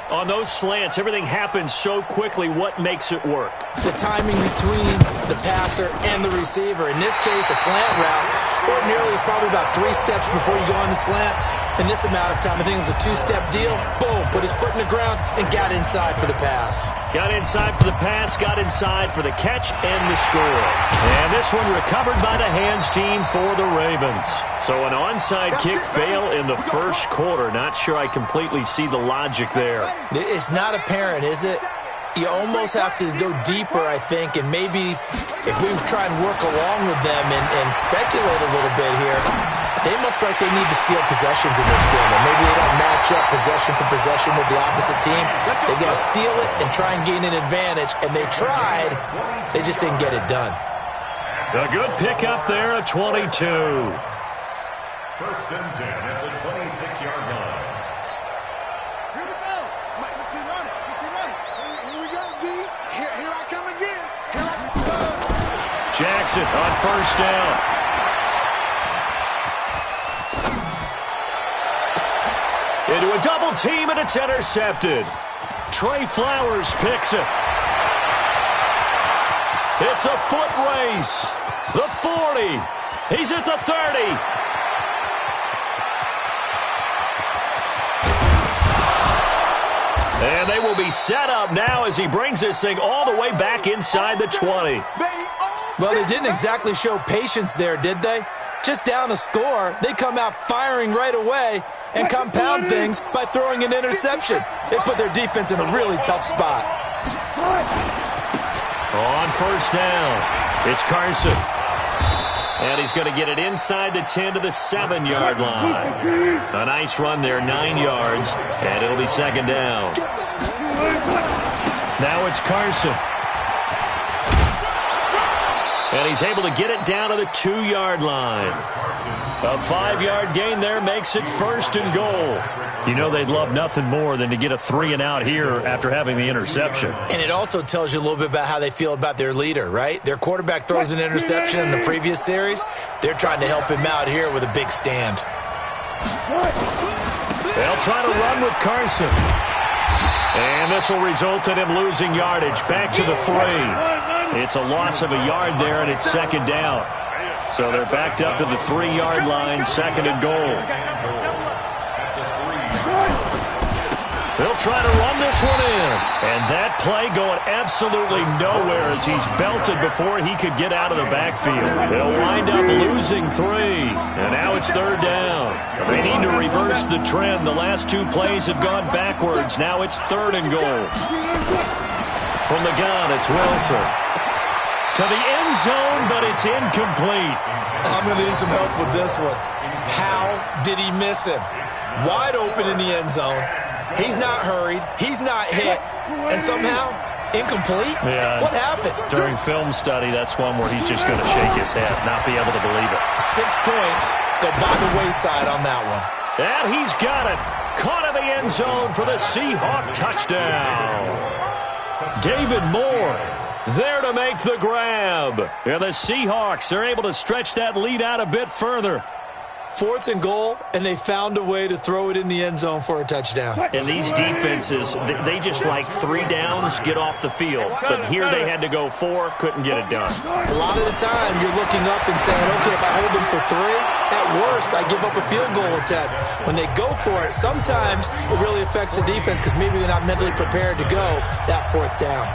Speaker 3: On those slants, everything happens so quickly. What makes it work?
Speaker 5: The timing between the passer and the receiver. In this case, a slant route ordinarily is probably about 3 steps before you go on the slant. In this amount of time, I think it was a 2-step deal. Boom, put his foot in the ground and got inside for the pass.
Speaker 3: Got inside for the pass, got inside for the catch and the score. And this one recovered by the hands team for the Ravens. So an onside kick fail in the first quarter. Not sure I completely see the logic there.
Speaker 5: It's not apparent, is it? You almost have to go deeper, I think, and maybe if we try and work along with them and speculate a little bit here, they must feel like they need to steal possessions in this game, and maybe they don't match up possession for possession with the opposite team. They got to steal it and try and gain an advantage, and they tried. They just didn't get it done.
Speaker 3: A good pickup there at 22.
Speaker 8: First and 10 at the 26-yard line.
Speaker 9: Here we go. Mike, get you running. Here we go, D. Here I come again.
Speaker 3: Jackson on first down. Into a double team, and it's intercepted. Trey Flowers picks it. It's a foot race. The 40. He's at the 30. And they will be set up now as he brings this thing all the way back inside the 20.
Speaker 5: Well, they didn't exactly show patience there, did they? Just down a score, they come out firing right away and compound things by throwing an interception. They put their defense in a really tough spot.
Speaker 3: On first down, it's Carson. And he's going to get it inside the 10 to the 7-yard line. A nice run there, 9 yards, and it'll be second down. Now it's Carson. And he's able to get it down to the 2-yard line. A 5-yard gain there makes it first and goal. You know they'd love nothing more than to get a 3-and-out here after having the interception.
Speaker 5: And it also tells you a little bit about how they feel about their leader, right? Their quarterback throws an interception in the previous series. They're trying to help him out here with a big stand.
Speaker 3: They'll try to run with Carson. And this will result in him losing yardage. Back to the 3. It's a loss of a yard there, and it's second down. So they're backed up to the 3-yard line, second and goal. They'll try to run this one in. And that play going absolutely nowhere as he's belted before he could get out of the backfield. They'll wind up losing 3. And now it's third down. They need to reverse the trend. The last 2 plays have gone backwards. Now it's third and goal. From the gun, it's Wilson. To the end zone, but it's incomplete.
Speaker 5: I'm going to need some help with this one. How did he miss him? Wide open in the end zone. He's not hurried. He's not hit. And somehow, incomplete?
Speaker 3: Yeah.
Speaker 5: What happened?
Speaker 3: During film study, that's one where he's just going to shake his head, not be able to believe it.
Speaker 5: 6 points go by the wayside on that one.
Speaker 3: And he's got it. Caught in the end zone for the Seahawk touchdown. David Moore there to make the grab. And the Seahawks are able to stretch that lead out a bit further.
Speaker 5: 4th and goal, and they found a way to throw it in the end zone for a touchdown.
Speaker 3: And these defenses, they just like 3 downs, get off the field. But here they had to go 4, couldn't get it done.
Speaker 5: A lot of the time, you're looking up and saying, okay, if I hold them for 3, at worst, I give up a field goal attempt. When they go for it, sometimes it really affects the defense because maybe they're not mentally prepared to go that 4th down.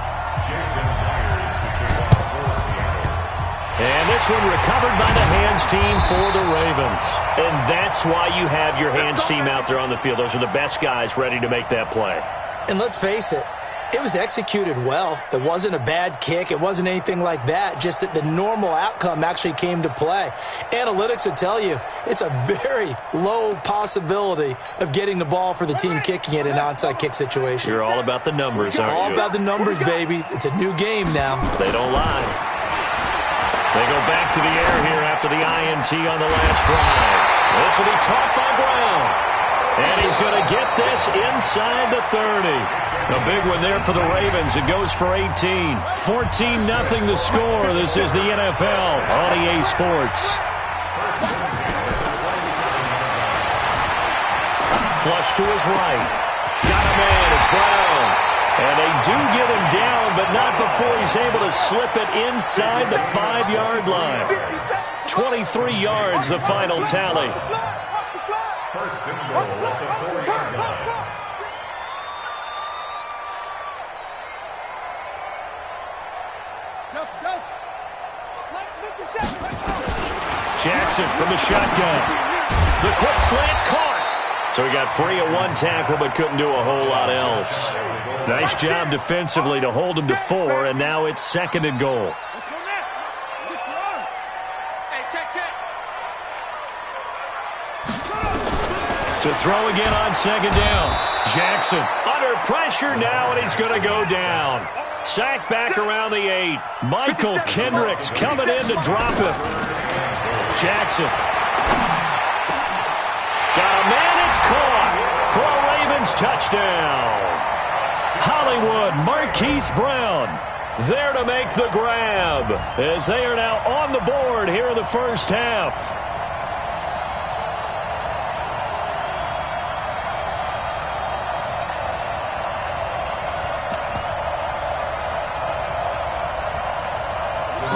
Speaker 3: And this one recovered by the hands team for the Ravens. And that's why you have your hands team out there on the field. Those are the best guys ready to make that play.
Speaker 5: And let's face it, it was executed well. It wasn't a bad kick. It wasn't anything like that. Just that the normal outcome actually came to play. Analytics will tell you it's a very low possibility of getting the ball for the team kicking it in an onside kick situation.
Speaker 3: You're all about the numbers, aren't you?
Speaker 5: All about the numbers, baby. It's a new game now.
Speaker 3: They don't lie. They go back to the air here after the INT on the last drive. This will be caught by Brown. And he's going to get this inside the 30. A big one there for the Ravens. It goes for 18. 14-0 the score. This is the NFL on EA Sports. Flush to his right. Got him in. It's Brown. And they do get him down, but not before he's able to slip it inside the 5-yard line. 23 yards, the final tally.
Speaker 8: First and goal at the 4-yard line.
Speaker 3: Jackson from the shotgun. The quick slant caught. So he got free of one tackle but couldn't do a whole lot else. Nice job defensively to hold him to 4, and now it's 2nd and goal. To throw again on 2nd down. Jackson under pressure now, and he's going to go down. Sacked back around the 8. Michael Kendricks coming in to drop him. Jackson. Got a man, it's caught for a Ravens touchdown. Hollywood Marquise Brown there to make the grab as they are now on the board here in the first half.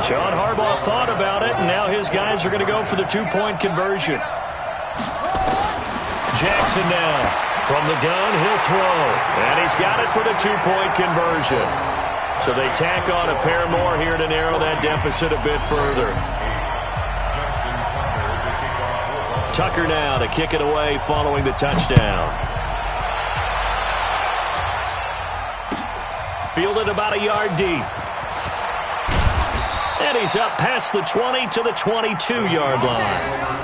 Speaker 3: John Harbaugh thought about it, and now his guys are going to go for the 2-point conversion. Jackson now from the gun, he'll throw, and he's got it for the 2-point conversion. So they tack on a pair more here to narrow that deficit a bit further. Tucker now to kick it away following the touchdown. Fielded about a yard deep. And he's up past the 20 to the 22-yard line.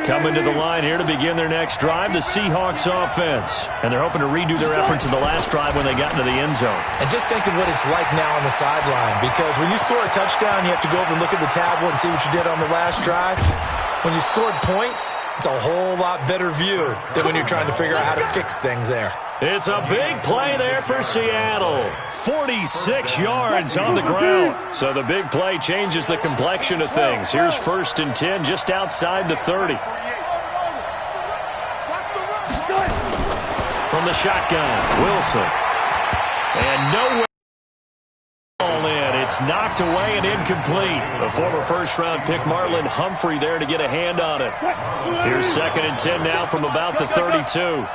Speaker 3: Coming to the line here to begin their next drive, the Seahawks offense. And they're hoping to redo their efforts in the last drive when they got into the end zone.
Speaker 5: And just think of what it's like now on the sideline, because when you score a touchdown, you have to go over and look at the tablet and see what you did on the last drive. When you scored points, it's a whole lot better view than when you're trying to figure out how to fix things there.
Speaker 3: It's a big play there for Seattle. 46 yards on the ground. So the big play changes the complexion of things. Here's 1st and 10 just outside the 30. From the shotgun, Wilson. And no ball in. It's knocked away and incomplete. The former first-round pick Marlon Humphrey there to get a hand on it. Here's 2nd and 10 now from about the 32.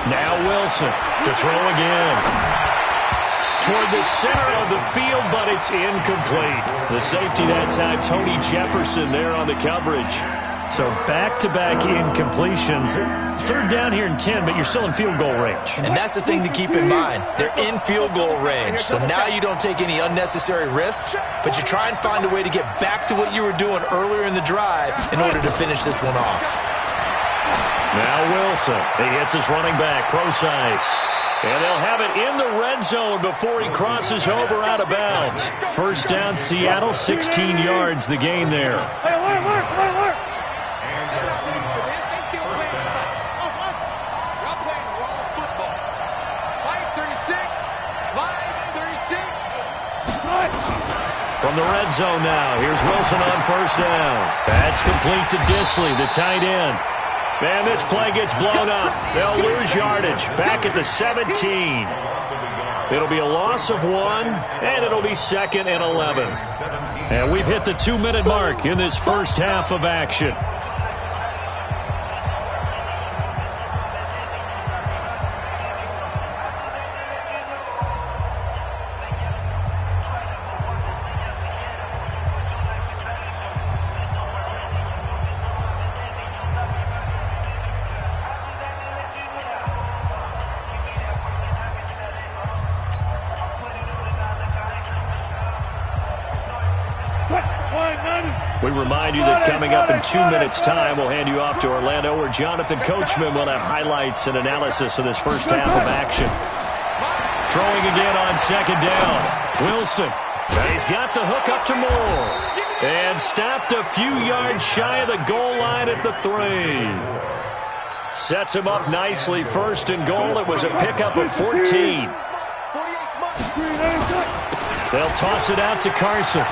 Speaker 3: Now Wilson to throw again. Toward the center of the field, but it's incomplete. The safety that time, Tony Jefferson there on the coverage. So back-to-back incompletions. 3rd down here and 10, but you're still in field goal range.
Speaker 5: And that's the thing to keep in mind. They're in field goal range. So now you don't take any unnecessary risks, but you try and find a way to get back to what you were doing earlier in the drive in order to finish this one off.
Speaker 3: Now Wilson. He hits his running back, Procise. And they'll have it in the red zone before he crosses over out of bounds. 1st down, Seattle, 16 yards, the gain there. From the red zone now, here's Wilson on 1st down. That's complete to Disley, the tight end. Man, this play gets blown up. They'll lose yardage back at the 17. It'll be a loss of 1, and it'll be 2nd and 11. And we've hit the 2-minute mark in this first half of action. We remind you that coming up in 2 minutes' time, we'll hand you off to Orlando, where Jonathan Coachman will have highlights and analysis of this first half of action. Throwing again on second down. Wilson. He's got the hook up to Moore. And stopped a few yards shy of the goal line at the 3. Sets him up nicely. First and goal. It was a pickup of 14. They'll toss it out to Carson.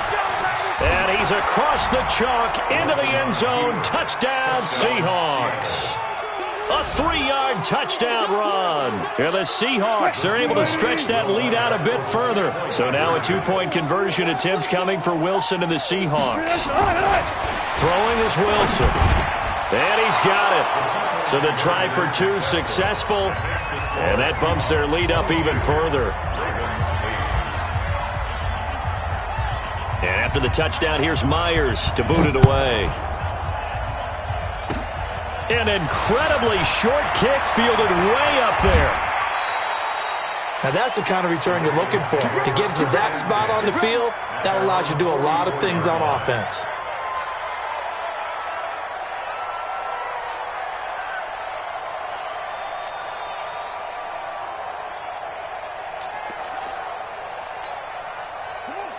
Speaker 3: And he's across the chalk into the end zone. Touchdown, Seahawks. A 3-yard touchdown run. And the Seahawks are able to stretch that lead out a bit further. So now a 2-point conversion attempt coming for Wilson and the Seahawks. Throwing is Wilson. And he's got it. So the try for 2 successful. And that bumps their lead up even further. And after the touchdown, here's Myers to boot it away. An incredibly short kick fielded way up there.
Speaker 5: Now that's the kind of return you're looking for. To get to that spot on the field, that allows you to do a lot of things on offense.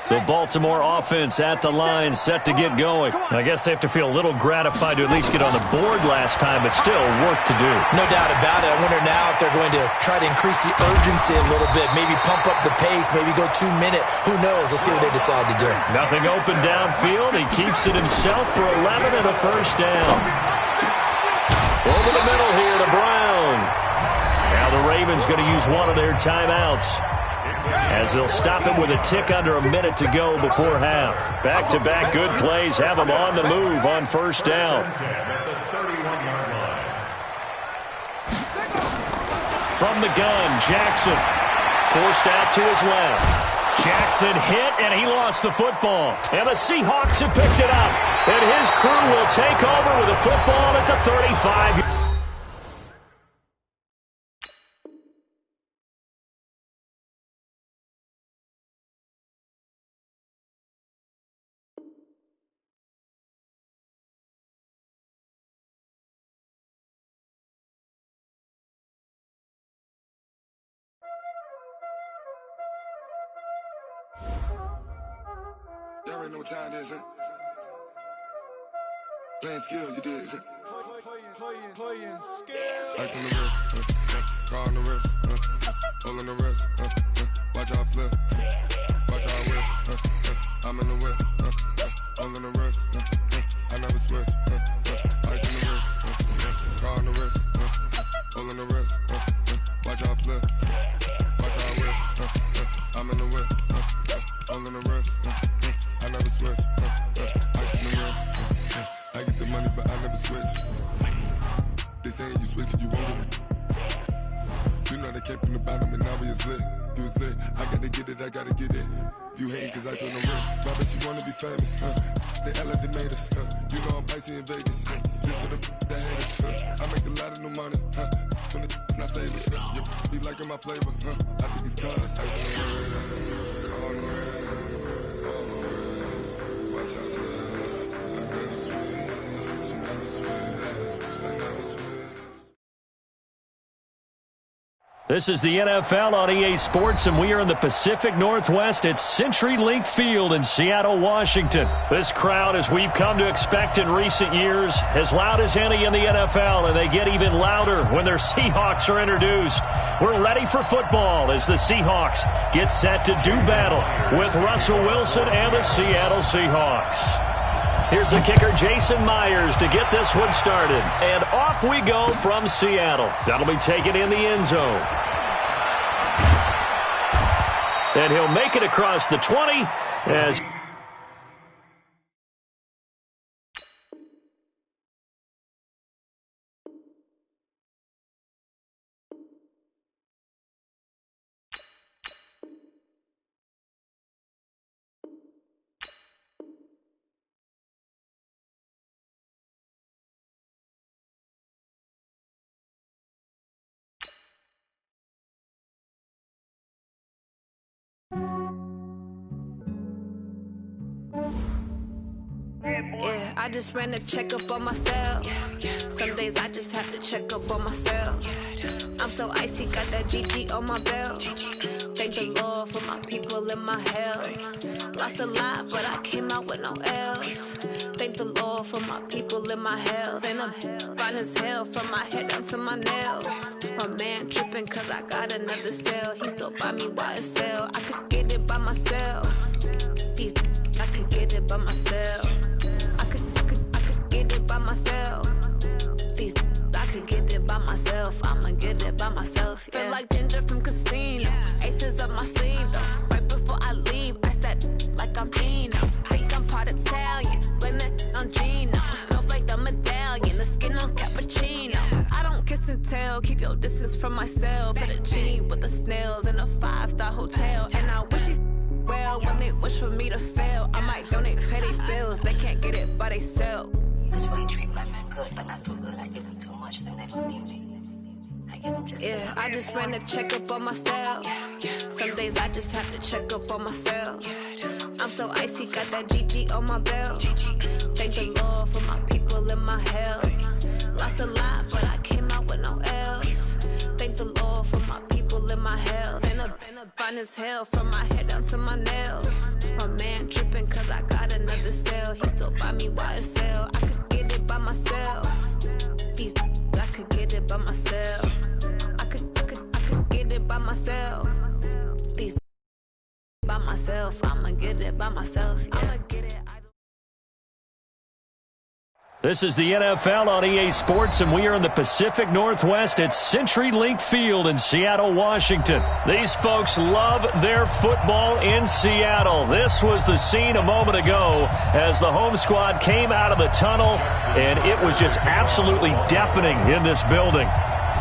Speaker 3: The Baltimore offense at the line, set to get going. I guess they have to feel a little gratified to at least get on the board last time, but still work to do.
Speaker 5: No doubt about it. I wonder now if they're going to try to increase the urgency a little bit, maybe pump up the pace, maybe go 2-minute. Who knows? Let's see what they decide to do.
Speaker 3: Nothing open downfield. He keeps it himself for 11 and a first down. Over the middle here to Brown. Now the Ravens going to use one of their timeouts, as they'll stop him with a tick under a minute to go before half. Back-to-back good plays have him on the move on first down. From the gun, Jackson forced out to his left. Jackson hit, and he lost the football. And the Seahawks have picked it up. And his crew will take over with the football at the 35.
Speaker 10: Y'all already know what time it is, huh? Playing skills, you did, huh? Playing skills. Ice on the wrist, car on the wrist, hole in the wrist, watch out flip, watch out whip, I'm in the whip, hole in the wrist, I never switch, ice on the wrist, car on the wrist, hole in the wrist, watch out flip, watch out whip, I'm in the whip, hole in the wrist, I never switch, ice in the wrist, I get the money but I never switch. They saying you switch cause you won't get it. You know they came from the bottom and now we is lit. You was lit, I gotta get it, I gotta get it. You hating cause ice on the wrist. Why bet you wanna be famous, They act like they made us, You know I'm icy in Vegas, This for the that hate us, I make a lot of new money, When the not save us, You be liking my flavor, I think it's cause ice on the wrist, on the wrist, on the wrist. Watch out for this, I never switch, you never switch, I never switch.
Speaker 3: This is the NFL on EA Sports, and we are in the Pacific Northwest at CenturyLink Field in Seattle, Washington. This crowd, as we've come to expect in recent years, as loud as any in the NFL, and they get even louder when their Seahawks are introduced. We're ready for football as the Seahawks get set to do battle with Russell Wilson and the Seattle Seahawks. Here's the kicker, Jason Myers, to get this one started. And off we go from Seattle. That'll be taken in the end zone. And he'll make it across the 20 as...
Speaker 11: Yeah, I just ran a checkup on myself. Some days I just have to check up on myself. I'm so icy, got that GG on my belt. Thank the Lord for my people and my health. Lost a lot, but I came out with no L's. Thank the Lord for my people and my health. And I'm fine as hell from my head down to my nails. My man tripping cause I got another cell. He still buy me YSL. I could get it by myself. These I could get it by myself. I could get it by myself. These I could get it by myself. I'ma get it by myself. Yeah. Feel like Ginger from Casino. Aces up my sleeve though. Right before I leave, I start like I'm Dino. Think I'm part Italian. Blame that on Gino. Snowflake the medallion. The skin on cappuccino. I don't kiss and tell. Keep your distance from myself. At a genie with the snails in a 5-star hotel. And I wish he's well when they wish for me to fail. I might donate petty bills. They can't get it by themselves.
Speaker 12: That's why you treat my men good, but not too good. I give them too much, then they don't need me. I give them just enough.
Speaker 11: I just ran a checkup on myself. Some days I just have to check up on myself. I'm so icy, got that GG on my belt. Thank the Lord for my people and my health. Lost a lot, but I came out with no L's. Thank the Lord for my people and my health. And I'm fine as hell from my head down to my nails. My man tripping cause I got another cell. He still buy me YSL. I could get it by myself. These I could get it by myself. I could get it by myself. These by myself. I'ma get it by myself. Yeah. I'ma get it.
Speaker 3: This is the NFL on EA Sports, and we are in the Pacific Northwest at CenturyLink Field in Seattle, Washington. These folks love their football in Seattle. This was the scene a moment ago as the home squad came out of the tunnel, and it was just absolutely deafening in this building.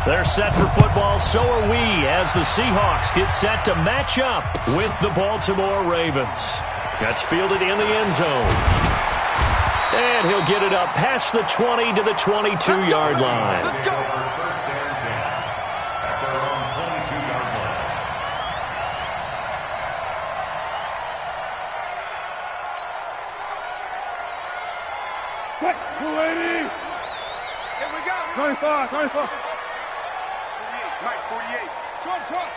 Speaker 3: They're set for football, so are we, as the Seahawks get set to match up with the Baltimore Ravens. That's fielded in the end zone. And he'll get it up past the 20 to the 22-yard line.
Speaker 8: First and 10 at their own 22-yard line.
Speaker 9: Quick, 280. Here we go. 25, 25. 48, Mike, 48. Short.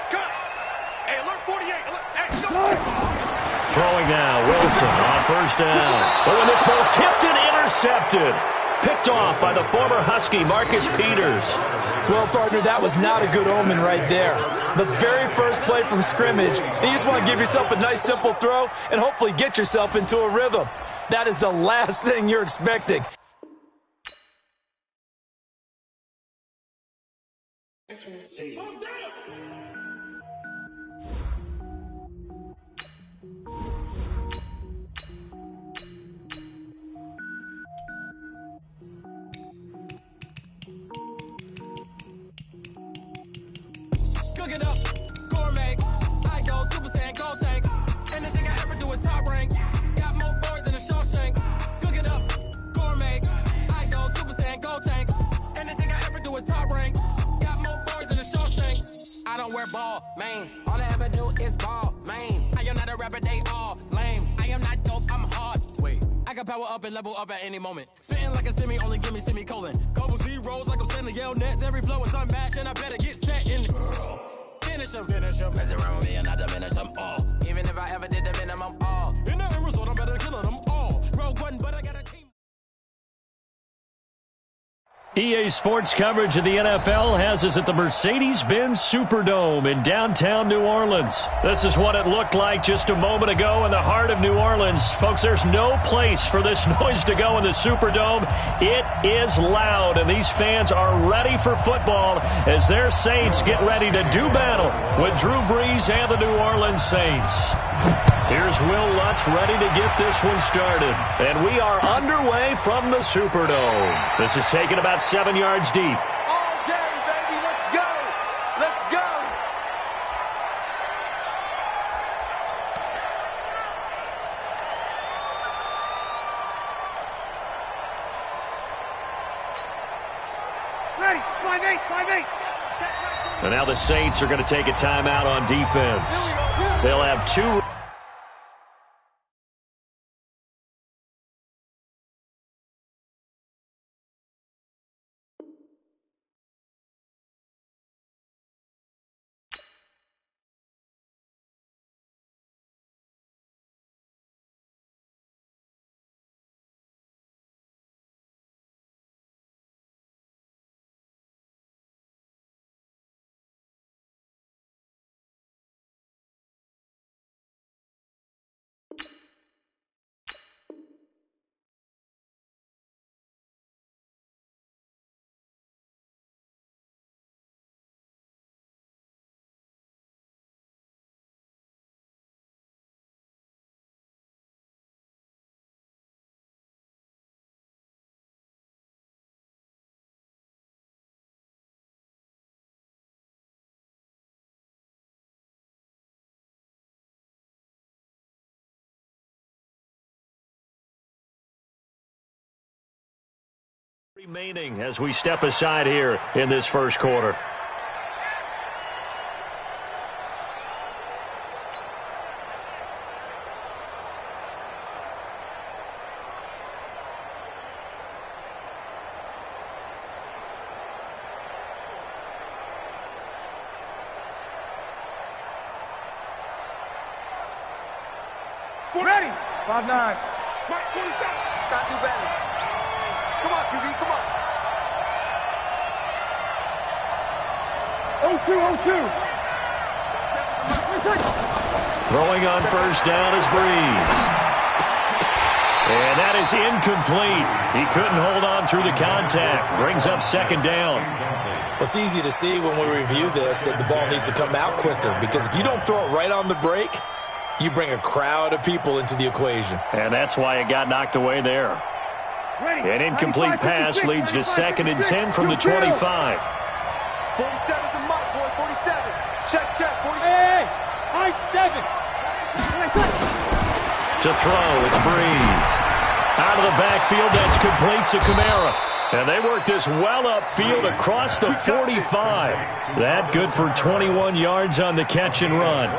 Speaker 9: Cut. Hey, alert 48. Hey, go.
Speaker 3: Throwing now, Wilson on first down. Oh, and this ball's tipped and intercepted. Picked off by the former Husky, Marcus Peters.
Speaker 5: Well, partner, that was not a good omen right there. The very first play from scrimmage, and you just want to give yourself a nice, simple throw and hopefully get yourself into a rhythm. That is the last thing you're expecting.
Speaker 13: Cook it up, gourmet. I go Super Saiyan, gold tank. Anything I ever do is top rank. Got more boys than a Shawshank. Cook it up, gourmet. I go Super Saiyan, gold tank. Anything I ever do is top rank. Got more boys than a Shawshank. I don't wear ball mains. All I ever do is ball main. I am not a rapper, they all lame. I am not dope, I'm hard. Wait, I can power up and level up at any moment. Spitting like a semi, only give me semicolon. Couple zeros like I'm sending yell nets. Every flow is unmatched and I better get set in. Finish them. Mess around with me and I diminish them all. Even if I ever did the minimum all. In that result, I'm better killing them all. Rogue one, but I got a team.
Speaker 3: EA Sports coverage of the NFL has us at the Mercedes-Benz Superdome in downtown New Orleans. This is what it looked like just a moment ago in the heart of New Orleans. Folks, there's no place for this noise to go in the Superdome. It is loud, and these fans are ready for football as their Saints get ready to do battle with Drew Brees and the New Orleans Saints. Here's Will Lutz ready to get this one started. And we are underway from the Superdome. This is taken about 7 yards deep.
Speaker 9: All day, baby. Let's go. Let's go. Ready. 5-8.
Speaker 3: And now the Saints are going to take a timeout on defense. They'll have two. Remaining as we step aside here in this first quarter.
Speaker 9: Ready. 5'9". Mike, 47. Gotta do better. Come on, QB, come on. 0-2.
Speaker 3: Throwing on first down is Breeze. And that is incomplete. He couldn't hold on through the contact. Brings up second down.
Speaker 5: Well, it's easy to see when we review this that the ball needs to come out quicker, because if you don't throw it right on the break, you bring a crowd of people into the equation.
Speaker 3: And that's why it got knocked away there. An incomplete pass leads to 2nd and 10 from the 25.
Speaker 9: 47's a mark, boy. 47. Check. 40. Hey, high 7.
Speaker 3: To throw, it's Breeze. Out of the backfield, that's complete to Kamara. And they work this well upfield across the 45. That good for 21 yards on the catch and run.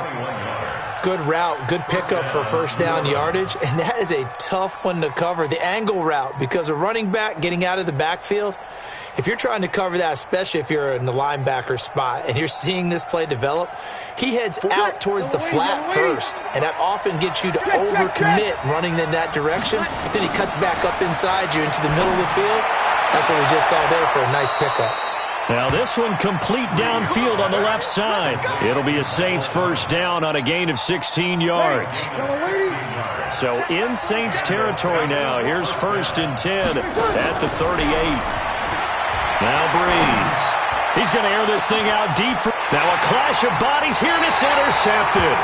Speaker 5: Good route, good pickup for first down yardage, and that is a tough one to cover, the angle route, because a running back getting out of the backfield, if you're trying to cover that, especially if you're in the linebacker spot and you're seeing this play develop, he heads out towards the flat first, and that often gets you to overcommit running in that direction. Then he cuts back up inside you into the middle of the field. That's what we just saw there for a nice pickup.
Speaker 3: Now this one complete downfield on the left side. It'll be a Saints first down on a gain of 16 yards. So in Saints territory now. Here's 1st and 10 at the 38. Now Breeze. He's going to air this thing out deep. Now a clash of bodies here, and it's intercepted.